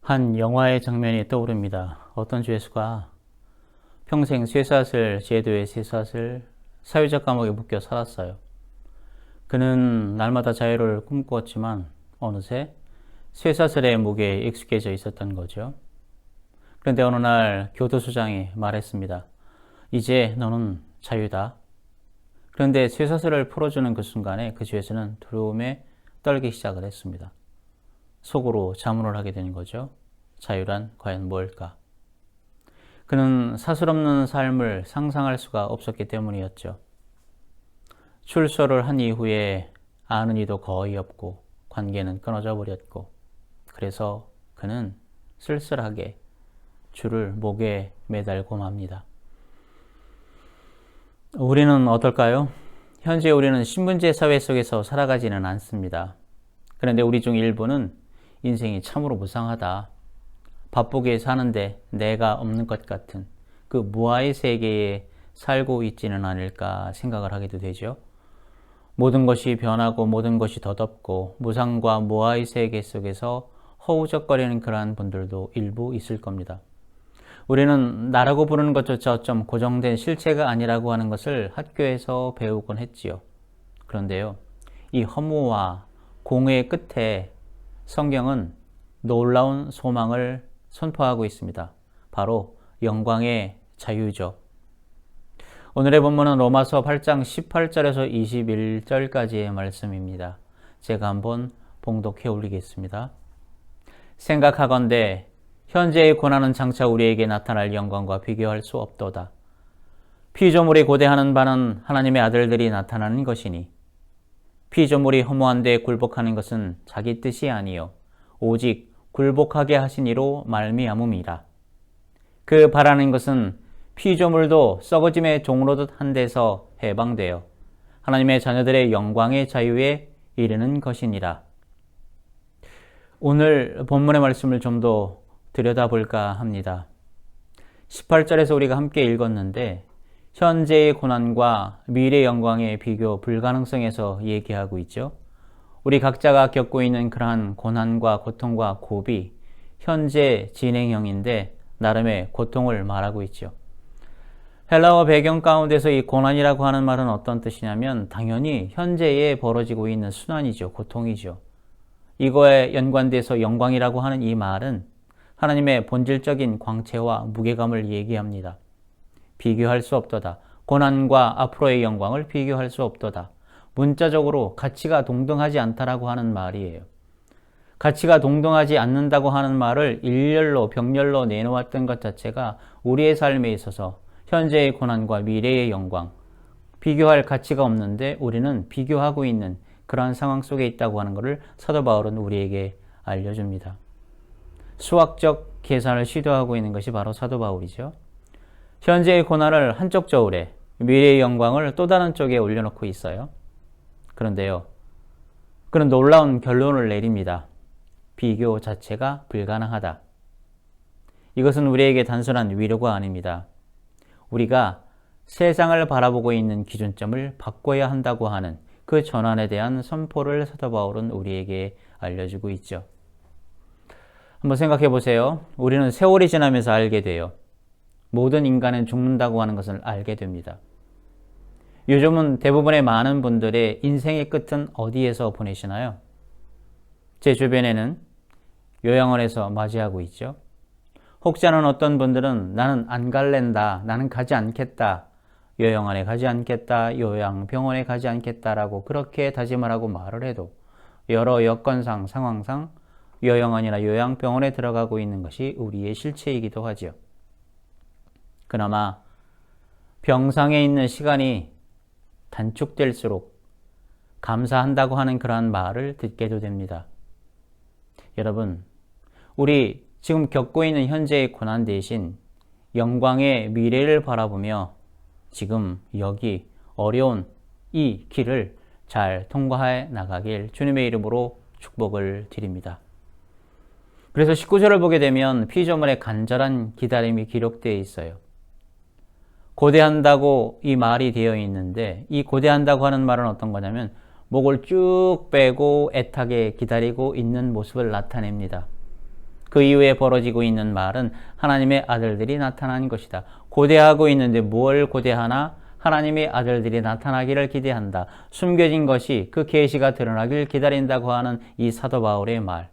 한 영화의 장면이 떠오릅니다. 어떤 죄수가 평생 쇠사슬 제도의 쇠사슬 사회적 감옥에 묶여 살았어요. 그는 날마다 자유를 꿈꾸었지만 어느새 쇠사슬의 무게에 익숙해져 있었던 거죠. 그런데 어느 날 교도소장이 말했습니다. 이제 너는 자유다. 그런데 쇠사슬을 풀어주는 그 순간에 그 죄수는 두려움에 떨기 시작을 했습니다. 속으로 자문을 하게 되는 거죠. 자유란 과연 뭘까? 그는 사슬 없는 삶을 상상할 수가 없었기 때문이었죠. 출소를 한 이후에 아는 이도 거의 없고 관계는 끊어져 버렸고 그래서 그는 쓸쓸하게 줄을 목에 매달고 맙니다. 우리는 어떨까요? 현재 우리는 신분제 사회 속에서 살아가지는 않습니다. 그런데 우리 중 일부는 인생이 참으로 무상하다. 바쁘게 사는데 내가 없는 것 같은 그 무아의 세계에 살고 있지는 않을까 생각을 하게도 되죠. 모든 것이 변하고 모든 것이 덧없고 무상과 무아의 세계 속에서 허우적거리는 그러한 분들도 일부 있을 겁니다. 우리는 나라고 부르는 것조차 어쩜 고정된 실체가 아니라고 하는 것을 학교에서 배우곤 했지요. 그런데요, 이 허무와 공의 끝에 성경은 놀라운 소망을 선포하고 있습니다. 바로 영광의 자유죠. 오늘의 본문은 로마서 8장 18절에서 21절까지의 말씀입니다. 제가 한번 봉독해 올리겠습니다. 생각하건대 현재의 고난은 장차 우리에게 나타날 영광과 비교할 수 없도다. 피조물이 고대하는 바는 하나님의 아들들이 나타나는 것이니 피조물이 허무한데 굴복하는 것은 자기 뜻이 아니요 오직 굴복하게 하신 이로 말미암음이라. 그 바라는 것은 피조물도 썩어짐의 종로듯 한 데서 해방되어 하나님의 자녀들의 영광의 자유에 이르는 것이니라. 오늘 본문의 말씀을 좀 더 들여다볼까 합니다. 18절에서 우리가 함께 읽었는데 현재의 고난과 미래의 영광의 비교 불가능성에서 얘기하고 있죠. 우리 각자가 겪고 있는 그러한 고난과 고통과 고비, 현재 진행형인데 나름의 고통을 말하고 있죠. 헬라어 배경 가운데서 이 고난이라고 하는 말은 어떤 뜻이냐면 당연히 현재에 벌어지고 있는 순환이죠. 고통이죠. 이거에 연관돼서 영광이라고 하는 이 말은 하나님의 본질적인 광채와 무게감을 얘기합니다. 비교할 수 없도다. 고난과 앞으로의 영광을 비교할 수 없도다. 문자적으로 가치가 동등하지 않다라고 하는 말이에요. 가치가 동등하지 않는다고 하는 말을 일렬로 병렬로 내놓았던 것 자체가 우리의 삶에 있어서 현재의 고난과 미래의 영광, 비교할 가치가 없는데 우리는 비교하고 있는 그러한 상황 속에 있다고 하는 것을 사도 바울은 우리에게 알려줍니다. 수학적 계산을 시도하고 있는 것이 바로 사도 바울이죠. 현재의 고난을 한쪽 저울에 미래의 영광을 또 다른 쪽에 올려놓고 있어요. 그런데요, 그런 놀라운 결론을 내립니다. 비교 자체가 불가능하다. 이것은 우리에게 단순한 위로가 아닙니다. 우리가 세상을 바라보고 있는 기준점을 바꿔야 한다고 하는 그 전환에 대한 선포를 사도 바울은 우리에게 알려주고 있죠. 한번 생각해 보세요. 우리는 세월이 지나면서 알게 돼요. 모든 인간은 죽는다고 하는 것을 알게 됩니다. 요즘은 대부분의 많은 분들의 인생의 끝은 어디에서 보내시나요? 제 주변에는 요양원에서 맞이하고 있죠. 혹자는 어떤 분들은 나는 안 갈랜다, 나는 가지 않겠다, 요양원에 가지 않겠다, 요양병원에 가지 않겠다라고 그렇게 다짐을 하고 말을 해도 여러 여건상, 상황상 요양원이나 요양병원에 들어가고 있는 것이 우리의 실체이기도 하죠. 그나마 병상에 있는 시간이 단축될수록 감사한다고 하는 그러한 말을 듣게도 됩니다. 여러분, 우리 지금 겪고 있는 현재의 고난 대신 영광의 미래를 바라보며 지금 여기 어려운 이 길을 잘 통과해 나가길 주님의 이름으로 축복을 드립니다. 그래서 19절을 보게 되면 피조물의 간절한 기다림이 기록되어 있어요. 고대한다고 이 말이 되어 있는데 이 고대한다고 하는 말은 어떤 거냐면 목을 쭉 빼고 애타게 기다리고 있는 모습을 나타냅니다. 그 이후에 벌어지고 있는 말은 하나님의 아들들이 나타난 것이다. 고대하고 있는데 뭘 고대하나? 하나님의 아들들이 나타나기를 기대한다. 숨겨진 것이 그 계시가 드러나길 기다린다고 하는 이 사도 바울의 말.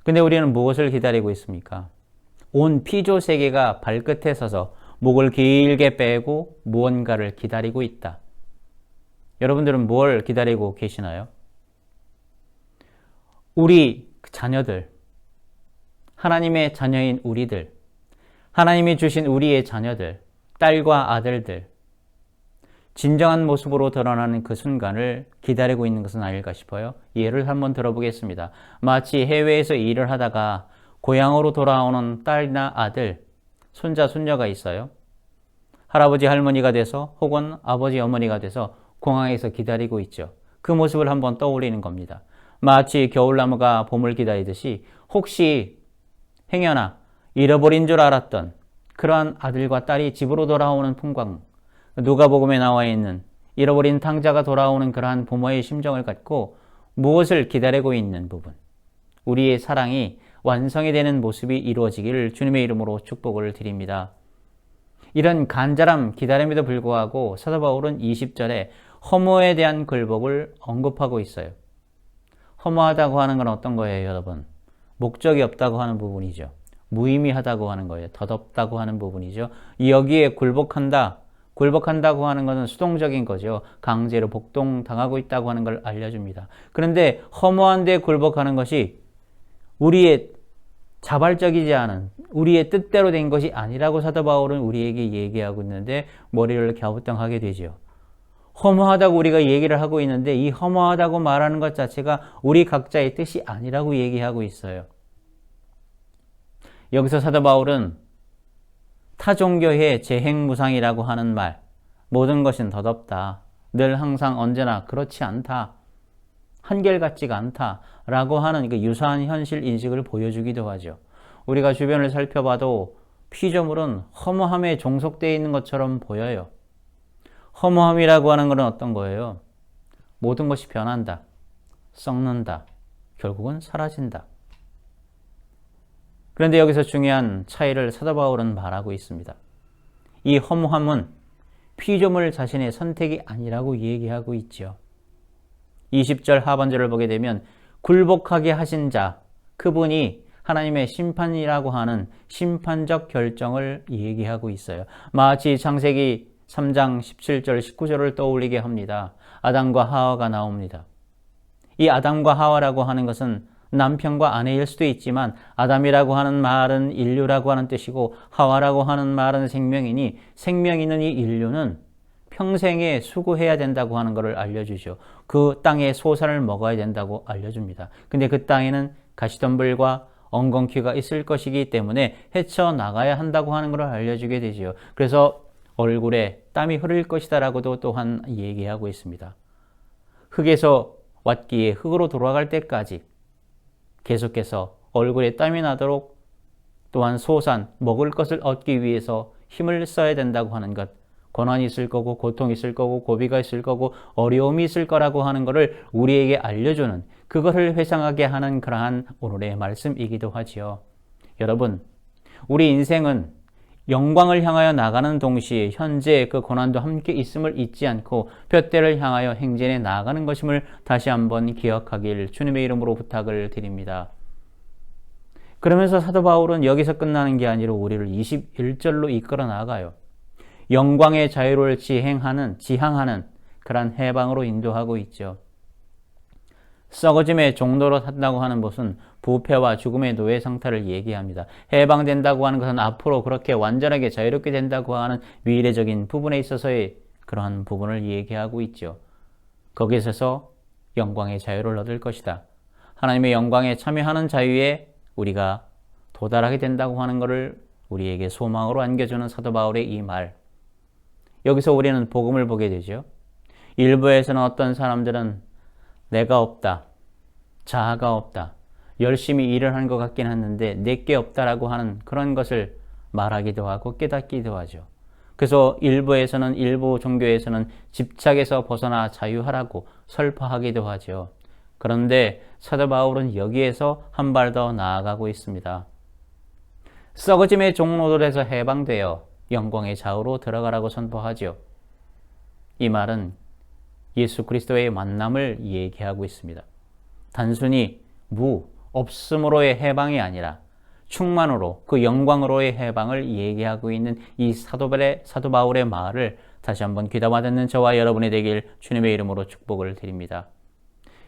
근데 우리는 무엇을 기다리고 있습니까? 온 피조 세계가 발끝에 서서 목을 길게 빼고 무언가를 기다리고 있다. 여러분들은 뭘 기다리고 계시나요? 우리 자녀들, 하나님의 자녀인 우리들, 하나님이 주신 우리의 자녀들, 딸과 아들들, 진정한 모습으로 드러나는 그 순간을 기다리고 있는 것은 아닐까 싶어요. 예를 한번 들어보겠습니다. 마치 해외에서 일을 하다가 고향으로 돌아오는 딸이나 아들, 손자, 손녀가 있어요. 할아버지, 할머니가 돼서 혹은 아버지, 어머니가 돼서 공항에서 기다리고 있죠. 그 모습을 한번 떠올리는 겁니다. 마치 겨울나무가 봄을 기다리듯이 혹시 행여나 잃어버린 줄 알았던 그러한 아들과 딸이 집으로 돌아오는 풍광, 누가복음에 나와 있는 잃어버린 탕자가 돌아오는 그러한 부모의 심정을 갖고 무엇을 기다리고 있는 부분, 우리의 사랑이 완성이 되는 모습이 이루어지기를 주님의 이름으로 축복을 드립니다. 이런 간절함, 기다림에도 불구하고 사도 바울은 20절에 허무에 대한 굴복을 언급하고 있어요. 허무하다고 하는 건 어떤 거예요, 여러분? 목적이 없다고 하는 부분이죠. 무의미하다고 하는 거예요. 덧없다고 하는 부분이죠. 여기에 굴복한다고 하는 것은 수동적인 거죠. 강제로 복동당하고 있다고 하는 걸 알려줍니다. 그런데 허무한 데 굴복하는 것이 우리의 자발적이지 않은, 우리의 뜻대로 된 것이 아니라고 사도 바울은 우리에게 얘기하고 있는데 머리를 갸우뚱하게 되죠. 허무하다고 우리가 얘기를 하고 있는데 이 허무하다고 말하는 것 자체가 우리 각자의 뜻이 아니라고 얘기하고 있어요. 여기서 사도 바울은 타종교의 재행무상이라고 하는 말, 모든 것은 덧없다, 늘 항상 언제나 그렇지 않다, 한결같지가 않다 라고 하는 그 유사한 현실 인식을 보여주기도 하죠. 우리가 주변을 살펴봐도 피조물은 허무함에 종속되어 있는 것처럼 보여요. 허무함이라고 하는 것은 어떤 거예요? 모든 것이 변한다, 썩는다, 결국은 사라진다. 그런데 여기서 중요한 차이를 사도 바울은 말하고 있습니다. 이 허무함은 피조물 자신의 선택이 아니라고 얘기하고 있죠. 20절 하반절을 보게 되면 굴복하게 하신 자, 그분이 하나님의 심판이라고 하는 심판적 결정을 얘기하고 있어요. 마치 창세기 3장 17절 19절을 떠올리게 합니다. 아담과 하와가 나옵니다. 이 아담과 하와라고 하는 것은 남편과 아내일 수도 있지만 아담이라고 하는 말은 인류라고 하는 뜻이고 하와라고 하는 말은 생명이니 생명 있는 이 인류는 평생에 수고해야 된다고 하는 것을 알려주죠. 그 땅에 소산을 먹어야 된다고 알려줍니다. 근데 그 땅에는 가시덤불과 엉겅퀴가 있을 것이기 때문에 헤쳐나가야 한다고 하는 것을 알려주게 되죠. 그래서 얼굴에 땀이 흐를 것이다 라고도 또한 얘기하고 있습니다. 흙에서 왔기에 흙으로 돌아갈 때까지 계속해서 얼굴에 땀이 나도록 또한 소산, 먹을 것을 얻기 위해서 힘을 써야 된다고 하는 것, 고난이 있을 거고 고통이 있을 거고 고비가 있을 거고 어려움이 있을 거라고 하는 것을 우리에게 알려주는, 그것을 회상하게 하는 그러한 오늘의 말씀이기도 하지요. 여러분, 우리 인생은 영광을 향하여 나가는 동시에 현재 그 고난도 함께 있음을 잊지 않고 둯대를 향하여 행진해 나아가는 것임을 다시 한번 기억하길 주님의 이름으로 부탁을 드립니다. 그러면서 사도 바울은 여기서 끝나는 게 아니라 우리를 21절로 이끌어 나가요. 영광의 자유를 지향하는 그런 해방으로 인도하고 있죠. 썩어짐의 종로로 산다고 하는 것은 부패와 죽음의 노예 상태를 얘기합니다. 해방된다고 하는 것은 앞으로 그렇게 완전하게 자유롭게 된다고 하는 미래적인 부분에 있어서의 그러한 부분을 얘기하고 있죠. 거기에서 영광의 자유를 얻을 것이다. 하나님의 영광에 참여하는 자유에 우리가 도달하게 된다고 하는 것을 우리에게 소망으로 안겨주는 사도 바울의 이 말. 여기서 우리는 복음을 보게 되죠. 일부에서는 어떤 사람들은 내가 없다, 자아가 없다, 열심히 일을 한 것 같긴 했는데 내게 없다라고 하는 그런 것을 말하기도 하고 깨닫기도 하죠. 그래서 일부 종교에서는 집착에서 벗어나 자유하라고 설파하기도 하죠. 그런데 사도 바울은 여기에서 한 발 더 나아가고 있습니다. 썩어짐의 종로들에서 해방되어 영광의 좌우로 들어가라고 선포하죠. 이 말은 예수 그리스도의 만남을 얘기하고 있습니다. 단순히 없음으로의 해방이 아니라 충만으로 그 영광으로의 해방을 얘기하고 있는 이 사도 바울의 말을 다시 한번 귀담아 듣는 저와 여러분이 되길 주님의 이름으로 축복을 드립니다.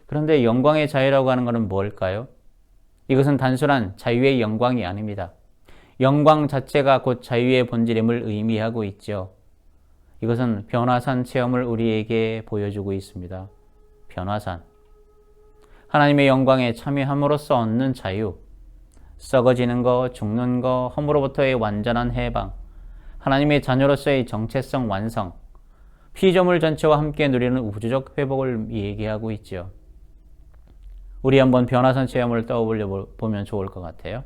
그런데 영광의 자유라고 하는 것은 뭘까요? 이것은 단순한 자유의 영광이 아닙니다. 영광 자체가 곧 자유의 본질임을 의미하고 있죠. 이것은 변화산 체험을 우리에게 보여주고 있습니다. 변화산. 하나님의 영광에 참여함으로써 얻는 자유, 썩어지는 것, 죽는 것, 험으로부터의 완전한 해방, 하나님의 자녀로서의 정체성 완성, 피조물 전체와 함께 누리는 우주적 회복을 얘기하고 있죠. 우리 한번 변화산 체험을 떠올려 보면 좋을 것 같아요.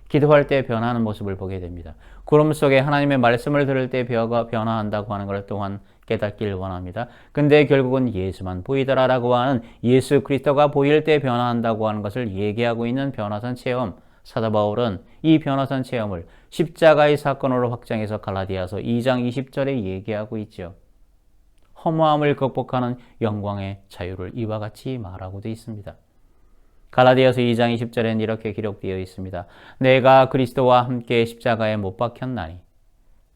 기도할 때 변화하는 모습을 보게 됩니다. 구름 속에 하나님의 말씀을 들을 때 벼가 변화한다고 하는 것 또한 깨닫길 원합니다. 근데 결국은 예수만 보이더라라고 하는 예수 그리스도가 보일 때 변화한다고 하는 것을 얘기하고 있는 변화산 체험. 사도 바울은 이 변화산 체험을 십자가의 사건으로 확장해서 갈라디아서 2장 20절에 얘기하고 있죠. 허무함을 극복하는 영광의 자유를 이와 같이 말하고 되어 있습니다. 갈라디아서 2장 20절에는 이렇게 기록되어 있습니다. 내가 그리스도와 함께 십자가에 못 박혔나니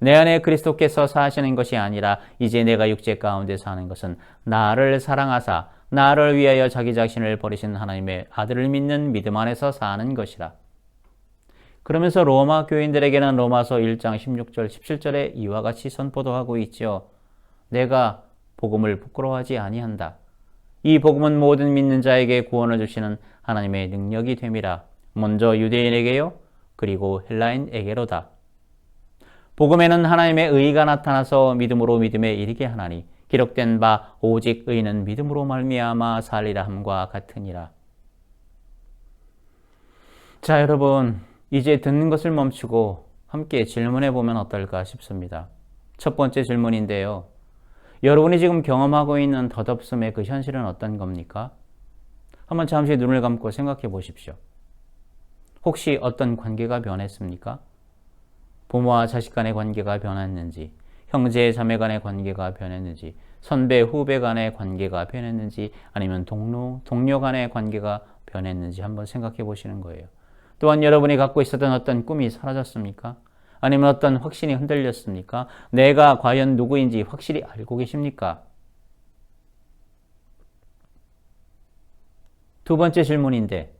내 안에 그리스도께서 사시는 것이 아니라 이제 내가 육체 가운데 사는 것은 나를 사랑하사 나를 위하여 자기 자신을 버리신 하나님의 아들을 믿는 믿음 안에서 사는 것이라. 그러면서 로마 교인들에게는 로마서 1장 16절 17절에 이와 같이 선포도 하고 있죠. 내가 복음을 부끄러워하지 아니한다. 이 복음은 모든 믿는 자에게 구원을 주시는 하나님의 능력이 됨이라. 먼저 유대인에게요, 그리고 헬라인에게로다. 복음에는 하나님의 의가 나타나서 믿음으로 믿음에 이르게 하나니 기록된 바 오직 의는 믿음으로 말미암아 살리라 함과 같으니라. 자, 여러분, 이제 듣는 것을 멈추고 함께 질문해 보면 어떨까 싶습니다. 첫 번째 질문인데요. 여러분이 지금 경험하고 있는 덧없음의 그 현실은 어떤 겁니까? 한번 잠시 눈을 감고 생각해 보십시오. 혹시 어떤 관계가 변했습니까? 부모와 자식 간의 관계가 변했는지, 형제 자매 간의 관계가 변했는지, 선배 후배 간의 관계가 변했는지, 아니면 동료 간의 관계가 변했는지 한번 생각해 보시는 거예요. 또한 여러분이 갖고 있었던 어떤 꿈이 사라졌습니까? 아니면 어떤 확신이 흔들렸습니까? 내가 과연 누구인지 확실히 알고 계십니까? 두 번째 질문인데,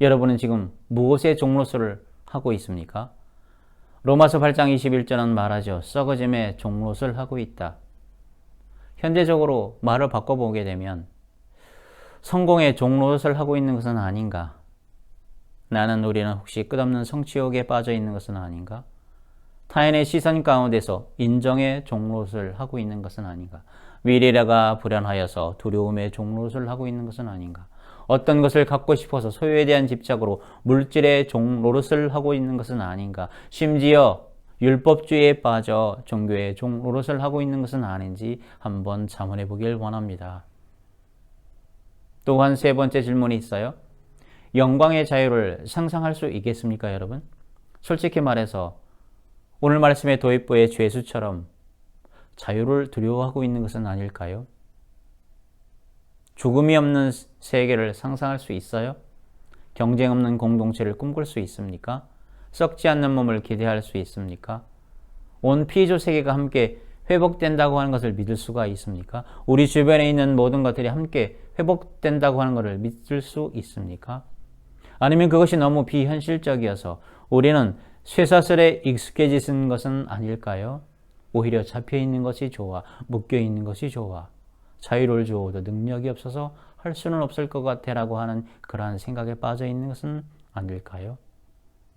여러분은 지금 무엇의 종로서를 하고 있습니까? 로마서 8장 21절은 말하죠. 썩어짐의 종로서를 하고 있다. 현대적으로 말을 바꿔보게 되면 성공의 종로서를 하고 있는 것은 아닌가? 우리는 혹시 끝없는 성취욕에 빠져 있는 것은 아닌가? 타인의 시선 가운데서 인정의 종로를 하고 있는 것은 아닌가? 미래가 불안하여서 두려움의 종로를 하고 있는 것은 아닌가? 어떤 것을 갖고 싶어서 소유에 대한 집착으로 물질의 종로릇을 하고 있는 것은 아닌가? 심지어 율법주의에 빠져 종교의 종로릇을 하고 있는 것은 아닌지 한번 자문해 보길 원합니다. 또한 세 번째 질문이 있어요. 영광의 자유를 상상할 수 있겠습니까, 여러분? 솔직히 말해서 오늘 말씀의 도입부의 죄수처럼 자유를 두려워하고 있는 것은 아닐까요? 죽음이 없는 세계를 상상할 수 있어요? 경쟁 없는 공동체를 꿈꿀 수 있습니까? 썩지 않는 몸을 기대할 수 있습니까? 온 피조 세계가 함께 회복된다고 하는 것을 믿을 수가 있습니까? 우리 주변에 있는 모든 것들이 함께 회복된다고 하는 것을 믿을 수 있습니까? 아니면 그것이 너무 비현실적이어서 우리는 쇠사슬에 익숙해지는 것은 아닐까요? 오히려 잡혀있는 것이 좋아, 묶여있는 것이 좋아, 자유를 주어도 능력이 없어서 할 수는 없을 것 같아 라고 하는 그러한 생각에 빠져 있는 것은 아닐까요?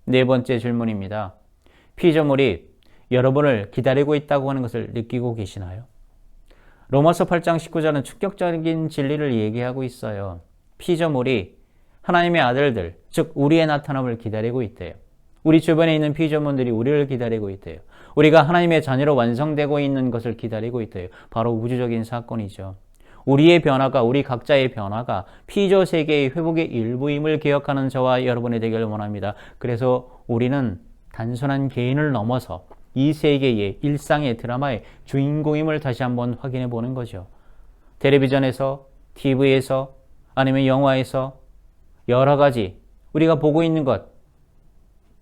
네 번째 질문입니다. 피조물이 여러분을 기다리고 있다고 하는 것을 느끼고 계시나요? 로마서 8장 19절은 충격적인 진리를 얘기하고 있어요. 피조물이 하나님의 아들들, 즉 우리의 나타남을 기다리고 있대요. 우리 주변에 있는 피조물들이 우리를 기다리고 있대요. 우리가 하나님의 자녀로 완성되고 있는 것을 기다리고 있대요. 바로 우주적인 사건이죠. 우리의 변화가, 우리 각자의 변화가 피조 세계의 회복의 일부임을 기억하는 저와 여러분이 되기를 원합니다. 그래서 우리는 단순한 개인을 넘어서 이 세계의 일상의 드라마의 주인공임을 다시 한번 확인해 보는 거죠. 텔레비전에서, TV에서, 아니면 영화에서 여러 가지 우리가 보고 있는 것,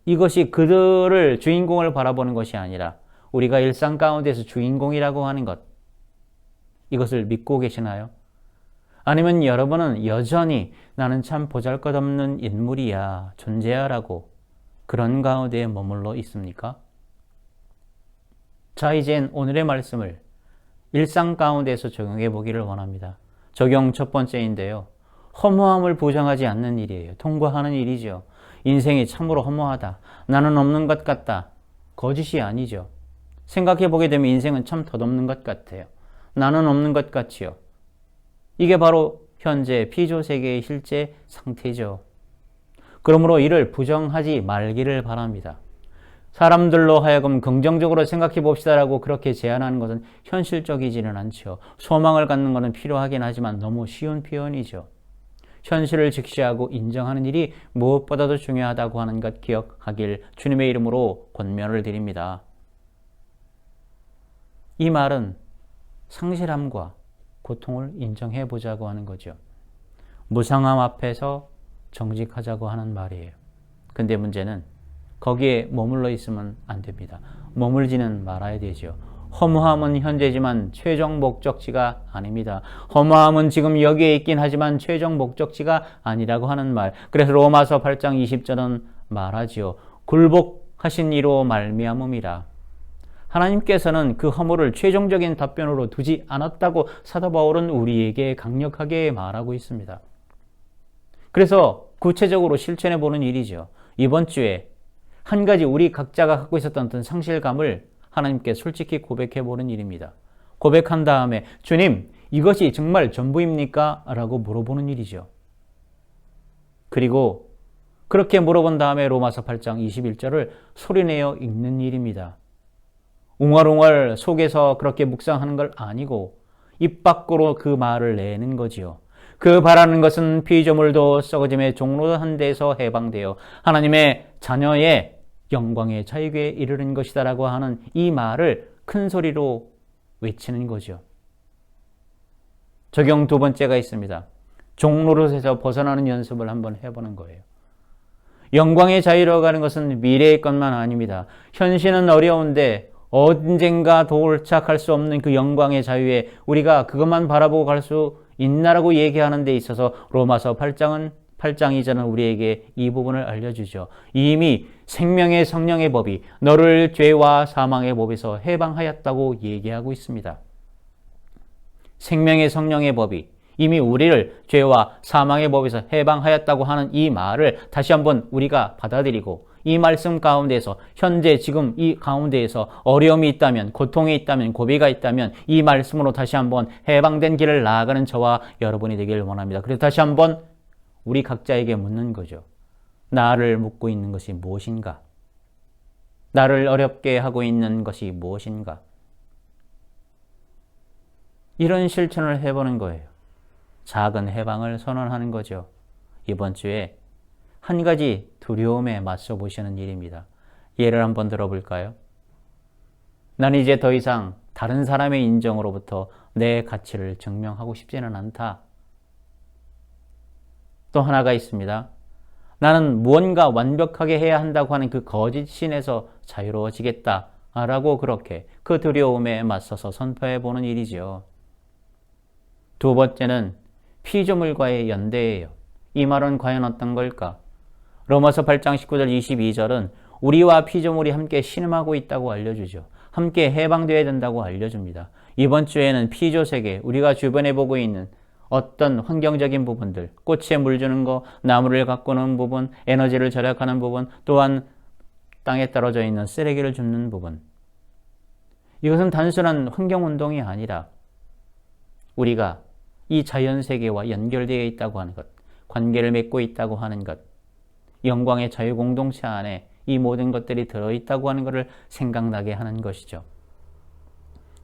이것이 그들을 주인공을 바라보는 것이 아니라 우리가 일상 가운데서 주인공이라고 하는 것, 이것을 믿고 계시나요? 아니면 여러분은 여전히 나는 참 보잘것없는 인물이야, 존재야 라고 그런 가운데에 머물러 있습니까? 자, 이젠 오늘의 말씀을 일상 가운데서 적용해 보기를 원합니다. 적용 첫 번째인데요. 허무함을 부정하지 않는 일이에요. 통과하는 일이죠. 인생이 참으로 허무하다. 나는 없는 것 같다. 거짓이 아니죠. 생각해 보게 되면 인생은 참 덧없는 것 같아요. 나는 없는 것 같지요. 이게 바로 현재 피조 세계의 실제 상태죠. 그러므로 이를 부정하지 말기를 바랍니다. 사람들로 하여금 긍정적으로 생각해 봅시다라고 그렇게 제안하는 것은 현실적이지는 않죠. 소망을 갖는 것은 필요하긴 하지만 너무 쉬운 표현이죠. 현실을 직시하고 인정하는 일이 무엇보다도 중요하다고 하는 것 기억하길 주님의 이름으로 권면을 드립니다. 이 말은 상실함과 고통을 인정해 보자고 하는 거죠. 무상함 앞에서 정직하자고 하는 말이에요. 근데 문제는 거기에 머물러 있으면 안 됩니다. 머물지는 말아야 되죠. 허무함은 현재지만 최종 목적지가 아닙니다. 허무함은 지금 여기에 있긴 하지만 최종 목적지가 아니라고 하는 말. 그래서 로마서 8장 20절은 말하지요. 굴복하신 이로 말미암음이라. 하나님께서는 그 허물을 최종적인 답변으로 두지 않았다고 사도 바울은 우리에게 강력하게 말하고 있습니다. 그래서 구체적으로 실천해 보는 일이죠. 이번 주에 한 가지 우리 각자가 갖고 있었던 어떤 상실감을 하나님께 솔직히 고백해 보는 일입니다. 고백한 다음에 주님, 이것이 정말 전부입니까? 라고 물어보는 일이죠. 그리고 그렇게 물어본 다음에 로마서 8장 21절을 소리내어 읽는 일입니다. 웅얼웅얼 속에서 그렇게 묵상하는 걸 아니고 입 밖으로 그 말을 내는 거지요. 그 바라는 것은 피조물도 썩어짐의 종로한 데서 해방되어 하나님의 자녀의 영광의 자유에 이르는 것이다라고 하는 이 말을 큰 소리로 외치는 거죠. 적용 두 번째가 있습니다. 종로릇에서 벗어나는 연습을 한번 해보는 거예요. 영광의 자유로 가는 것은 미래의 것만 아닙니다. 현실은 어려운데 언젠가 도착할 수 없는 그 영광의 자유에 우리가 그것만 바라보고 갈 수 있나라고 얘기하는 데 있어서 로마서 8장 2절은 우리에게 이 부분을 알려주죠. 이미 생명의 성령의 법이 너를 죄와 사망의 법에서 해방하였다고 얘기하고 있습니다. 생명의 성령의 법이 이미 우리를 죄와 사망의 법에서 해방하였다고 하는 이 말을 다시 한번 우리가 받아들이고 이 말씀 가운데서 현재 지금 이 가운데에서 어려움이 있다면, 고통이 있다면, 고비가 있다면 이 말씀으로 다시 한번 해방된 길을 나아가는 저와 여러분이 되기를 원합니다. 그래서 다시 한번 우리 각자에게 묻는 거죠. 나를 묻고 있는 것이 무엇인가? 나를 어렵게 하고 있는 것이 무엇인가? 이런 실천을 해보는 거예요. 작은 해방을 선언하는 거죠. 이번 주에 한 가지 두려움에 맞서 보시는 일입니다. 예를 한번 들어볼까요? 나는 이제 더 이상 다른 사람의 인정으로부터 내 가치를 증명하고 싶지는 않다. 또 하나가 있습니다. 나는 무언가 완벽하게 해야 한다고 하는 그 거짓 신에서 자유로워지겠다 라고 그렇게 그 두려움에 맞서서 선포해 보는 일이죠. 두 번째는 피조물과의 연대예요. 이 말은 과연 어떤 걸까? 로마서 8장 19절 22절은 우리와 피조물이 함께 신음하고 있다고 알려주죠. 함께 해방되어야 된다고 알려줍니다. 이번 주에는 피조세계, 우리가 주변에 보고 있는 어떤 환경적인 부분들, 꽃에 물 주는 거, 나무를 가꾸는 부분, 에너지를 절약하는 부분, 또한 땅에 떨어져 있는 쓰레기를 줍는 부분. 이것은 단순한 환경운동이 아니라 우리가 이 자연세계와 연결되어 있다고 하는 것, 관계를 맺고 있다고 하는 것, 영광의 자유공동체 안에 이 모든 것들이 들어있다고 하는 것을 생각나게 하는 것이죠.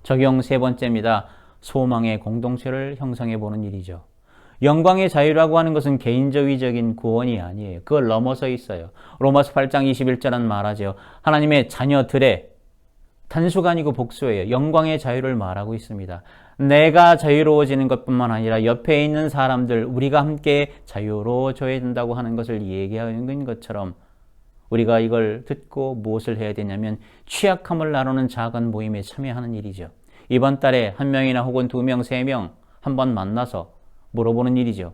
적용 세 번째입니다. 소망의 공동체를 형성해 보는 일이죠. 영광의 자유라고 하는 것은 개인적인 구원이 아니에요. 그걸 넘어서 있어요. 로마서 8장 21절은 말하죠. 하나님의 자녀들의 단수가 아니고 복수예요. 영광의 자유를 말하고 있습니다. 내가 자유로워지는 것뿐만 아니라 옆에 있는 사람들, 우리가 함께 자유로워져야 된다고 하는 것을 얘기하는 것처럼 우리가 이걸 듣고 무엇을 해야 되냐면 취약함을 나누는 작은 모임에 참여하는 일이죠. 이번 달에 한 명이나 혹은 두 명, 세 명 한번 만나서 물어보는 일이죠.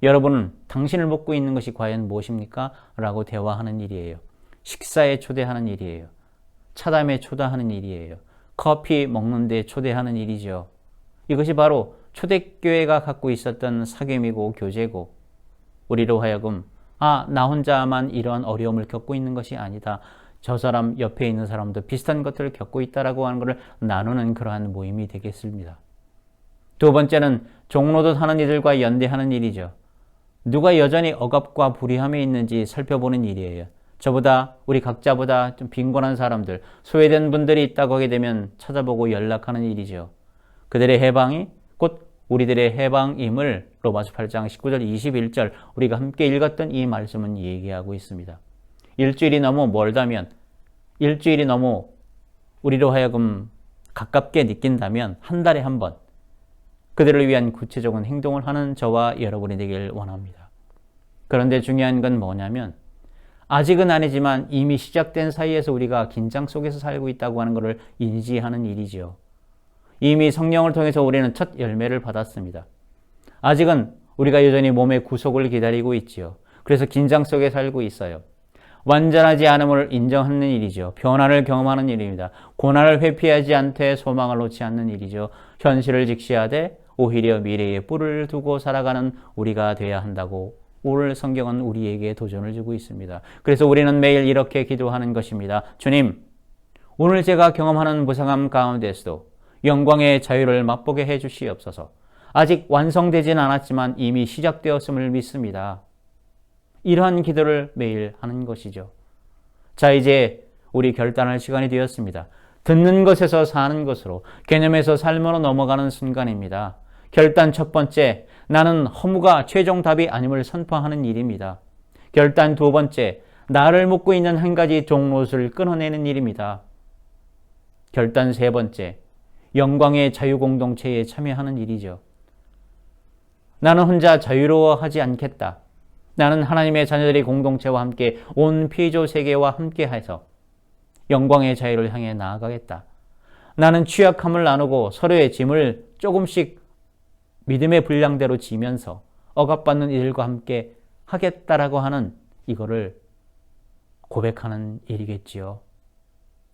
여러분은 당신을 먹고 있는 것이 과연 무엇입니까? 라고 대화하는 일이에요. 식사에 초대하는 일이에요. 차담에 초대하는 일이에요. 커피 먹는 데 초대하는 일이죠. 이것이 바로 초대교회가 갖고 있었던 사귐이고 교제고 우리로 하여금 나 혼자만 이런 어려움을 겪고 있는 것이 아니다. 저 사람 옆에 있는 사람도 비슷한 것들을 겪고 있다라고 하는 것을 나누는 그러한 모임이 되겠습니다. 두 번째는 종로도 하는 이들과 연대하는 일이죠. 누가 여전히 억압과 불의함에 있는지 살펴보는 일이에요. 저보다 우리 각자보다 좀 빈곤한 사람들, 소외된 분들이 있다고 하게 되면 찾아보고 연락하는 일이죠. 그들의 해방이 곧 우리들의 해방임을 로마서 8장 19절 21절 우리가 함께 읽었던 이 말씀은 얘기하고 있습니다. 일주일이 너무 멀다면, 일주일이 너무 우리로 하여금 가깝게 느낀다면 한 달에 한 번 그들을 위한 구체적인 행동을 하는 저와 여러분이 되길 원합니다. 그런데 중요한 건 뭐냐면 아직은 아니지만 이미 시작된 사이에서 우리가 긴장 속에서 살고 있다고 하는 것을 인지하는 일이지요. 이미 성령을 통해서 우리는 첫 열매를 받았습니다. 아직은 우리가 여전히 몸의 구속을 기다리고 있지요. 그래서 긴장 속에 살고 있어요. 완전하지 않음을 인정하는 일이죠. 변화를 경험하는 일입니다. 고난을 회피하지 않되 소망을 놓지 않는 일이죠. 현실을 직시하되 오히려 미래에 뿔을 두고 살아가는 우리가 돼야 한다고 오늘 성경은 우리에게 도전을 주고 있습니다. 그래서 우리는 매일 이렇게 기도하는 것입니다. 주님, 오늘 제가 경험하는 무상함 가운데서도 영광의 자유를 맛보게 해 주시옵소서. 아직 완성되진 않았지만 이미 시작되었음을 믿습니다. 이러한 기도를 매일 하는 것이죠. 자, 이제 우리 결단할 시간이 되었습니다. 듣는 것에서 사는 것으로, 개념에서 삶으로 넘어가는 순간입니다. 결단 첫 번째, 나는 허무가 최종 답이 아님을 선포하는 일입니다. 결단 두 번째, 나를 묶고 있는 한 가지 종롯을 끊어내는 일입니다. 결단 세 번째, 영광의 자유공동체에 참여하는 일이죠. 나는 혼자 자유로워하지 않겠다. 나는 하나님의 자녀들이 공동체와 함께 온 피조 세계와 함께해서 영광의 자유를 향해 나아가겠다. 나는 취약함을 나누고 서로의 짐을 조금씩 믿음의 분량대로 지면서 억압받는 이들과 함께 하겠다라고 하는 이거를 고백하는 일이겠지요.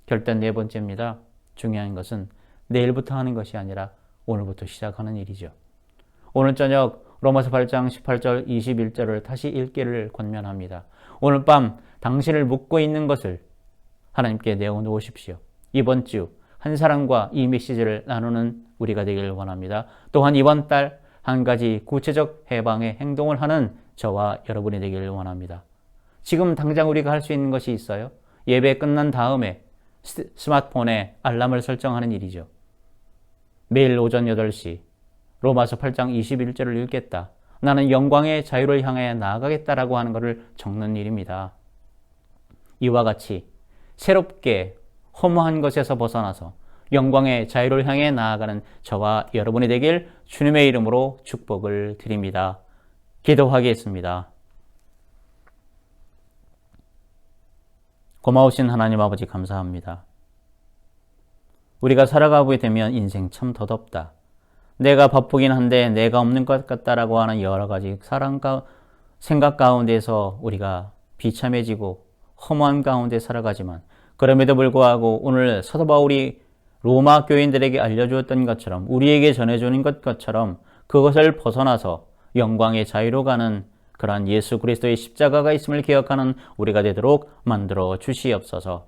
결단 네 번째입니다. 중요한 것은 내일부터 하는 것이 아니라 오늘부터 시작하는 일이죠. 오늘 저녁 로마서 8장 18절 21절을 다시 읽기를 권면합니다. 오늘 밤 당신을 묶고 있는 것을 하나님께 내어놓으십시오. 이번 주 한 사람과 이 메시지를 나누는 우리가 되기를 원합니다. 또한 이번 달 한 가지 구체적 해방의 행동을 하는 저와 여러분이 되기를 원합니다. 지금 당장 우리가 할 수 있는 것이 있어요. 예배 끝난 다음에 스마트폰에 알람을 설정하는 일이죠. 매일 오전 8시 로마서 8장 21절을 읽겠다. 나는 영광의 자유를 향해 나아가겠다라고 하는 것을 적는 일입니다. 이와 같이 새롭게 허무한 것에서 벗어나서 영광의 자유를 향해 나아가는 저와 여러분이 되길 주님의 이름으로 축복을 드립니다. 기도하겠습니다. 고마우신 하나님 아버지 감사합니다. 우리가 살아가게 되면 인생 참 더덥다. 내가 바쁘긴 한데 내가 없는 것 같다라고 하는 여러 가지 생각 가운데서 우리가 비참해지고 허무한 가운데 살아가지만 그럼에도 불구하고 오늘 사도 바울이 로마 교인들에게 알려주었던 것처럼 우리에게 전해주는 것처럼 그것을 벗어나서 영광의 자유로 가는 그러한 예수 그리스도의 십자가가 있음을 기억하는 우리가 되도록 만들어 주시옵소서.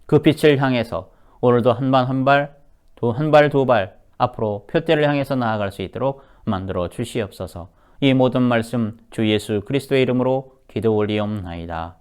그 빛을 향해서 오늘도 한 발, 두 발 앞으로 표대를 향해서 나아갈 수 있도록 만들어 주시옵소서. 이 모든 말씀 주 예수 그리스도의 이름으로 기도 올리옵나이다.